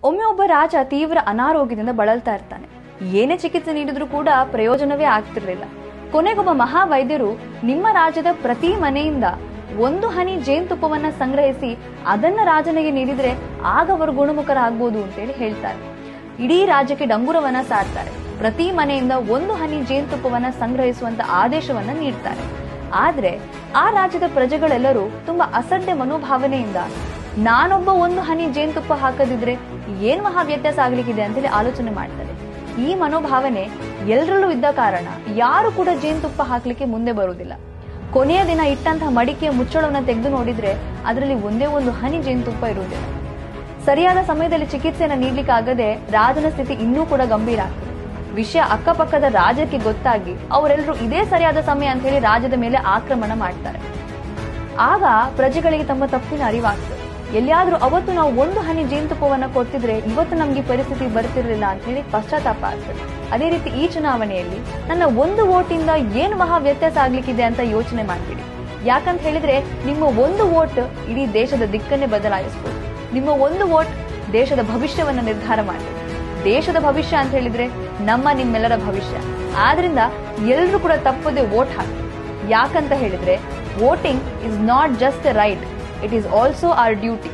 ಒಮ್ಮೆ ಒಬ್ಬ ರಾಜ ತೀವ್ರ ಅನಾರೋಗ್ಯದಿಂದ ಬಳಲ್ತಾ ಇರ್ತಾನೆ. ಏನೇ ಚಿಕಿತ್ಸೆ ನೀಡಿದ್ರೂ ಕೂಡ ಪ್ರಯೋಜನವೇ ಆಗ್ತಿರ್ಲಿಲ್ಲ. ಕೊನೆಗೊಬ್ಬ ಮಹಾವೈದ್ಯರು ನಿಮ್ಮ ರಾಜ್ಯದ ಪ್ರತಿ ಮನೆಯಿಂದ 1 ಹನಿ ಜೇನುತುಪ್ಪವನ್ನ ಸಂಗ್ರಹಿಸಿ ಅದನ್ನ ರಾಜನಿಗೆ ನೀಡಿದ್ರೆ ಆಗ ಅವರು ಗುಣಮುಖರಾಗ್ಬೋದು ಅಂತೇಳಿ ಹೇಳ್ತಾರೆ. ಇಡೀ ರಾಜ್ಯಕ್ಕೆ ಡಂಗುರವನ್ನ ಸಾರ್ತಾರೆ. ಪ್ರತಿ ಮನೆಯಿಂದ 1 ಹನಿ ಜೇನುತುಪ್ಪವನ್ನ ಸಂಗ್ರಹಿಸುವಂತ ಆದೇಶವನ್ನ ನೀಡ್ತಾರೆ. ಆದ್ರೆ ಆ ರಾಜ್ಯದ ಪ್ರಜೆಗಳೆಲ್ಲರೂ ತುಂಬಾ ಅಸಡ್ಡೆ ಮನೋಭಾವನೆಯಿಂದ ನಾನೊಬ್ಬ 1 ಹನಿ ಜೇನುತುಪ್ಪ ಹಾಕದಿದ್ರೆ ಏನ್ ಮಹಾ ವ್ಯತ್ಯಾಸ ಆಗ್ಲಿಕ್ಕಿದೆ ಅಂತೇಳಿ ಆಲೋಚನೆ ಮಾಡ್ತಾರೆ. ಈ ಮನೋಭಾವನೆ ಎಲ್ಲರಲ್ಲೂ ಇದ್ದ ಕಾರಣ ಯಾರು ಕೂಡ ಜೇನುತುಪ್ಪ ಹಾಕ್ಲಿಕ್ಕೆ ಮುಂದೆ ಬರುವುದಿಲ್ಲ. ಕೊನೆಯ ದಿನ ಇಟ್ಟಂತಹ ಮಡಿಕೆಯ ಮುಚ್ಚಳವನ್ನ ತೆಗೆದು ನೋಡಿದ್ರೆ ಅದರಲ್ಲಿ ಒಂದೇ 1 ಹನಿ ಜೇನುತುಪ್ಪ ಇರುವುದಿಲ್ಲ. ಸರಿಯಾದ ಸಮಯದಲ್ಲಿ ಚಿಕಿತ್ಸೆಯನ್ನ ನೀಡ್ಲಿಕ್ಕಾಗದೆ ರಾಜನ ಸ್ಥಿತಿ ಇನ್ನೂ ಕೂಡ ಗಂಭೀರ ಆಗ್ತದೆ. ವಿಷಯ ಅಕ್ಕಪಕ್ಕದ ರಾಜಕ್ಕೆ ಗೊತ್ತಾಗಿ ಅವರೆಲ್ಲರೂ ಇದೇ ಸರಿಯಾದ ಸಮಯ ಅಂತ ಹೇಳಿ ರಾಜ್ಯದ ಮೇಲೆ ಆಕ್ರಮಣ ಮಾಡ್ತಾರೆ. ಆಗ ಪ್ರಜೆಗಳಿಗೆ ತಮ್ಮ ತಪ್ಪಿನ ಅರಿವಾಗ್ತದೆ. ಎಲ್ಲಿಯಾದ್ರೂ ಅವತ್ತು ನಾವು 1 ಹನಿ ಜೇನುತುಪ್ಪವನ್ನ ಕೊಡ್ತಿದ್ರೆ ಇವತ್ತು ನಮ್ಗೆ ಪರಿಸ್ಥಿತಿ ಬರ್ತಿರ್ಲಿಲ್ಲ ಅಂತ ಹೇಳಿ ಪಶ್ಚಾತ್ತಾಪ ಆಗ್ತದೆ. ಅದೇ ರೀತಿ ಈ ಚುನಾವಣೆಯಲ್ಲಿ ನನ್ನ 1 ವೋಟಿಂದ ಏನು ಮಹಾ ವ್ಯತ್ಯಾಸ ಆಗ್ಲಿಕ್ಕಿದೆ ಅಂತ ಯೋಚನೆ ಮಾಡ್ತೀರಿ. ಯಾಕಂತ ಹೇಳಿದ್ರೆ ನಿಮ್ಮ 1 ವೋಟ್ ಇಡೀ ದೇಶದ ದಿಕ್ಕನ್ನೇ ಬದಲಾಯಿಸಬಹುದು. ನಿಮ್ಮ 1 ವೋಟ್ ದೇಶದ ಭವಿಷ್ಯವನ್ನ ನಿರ್ಧಾರ ಮಾಡ್ತದೆ. ದೇಶದ ಭವಿಷ್ಯ ಅಂತ ಹೇಳಿದ್ರೆ ನಿಮ್ಮೆಲ್ಲರ ಭವಿಷ್ಯ. ಆದ್ರಿಂದ ಎಲ್ಲರೂ ಕೂಡ ತಪ್ಪದೆ ವೋಟ್ ಹಾಕಿ. ಯಾಕಂತ ಹೇಳಿದ್ರೆ voting is not just A right, it is also our duty.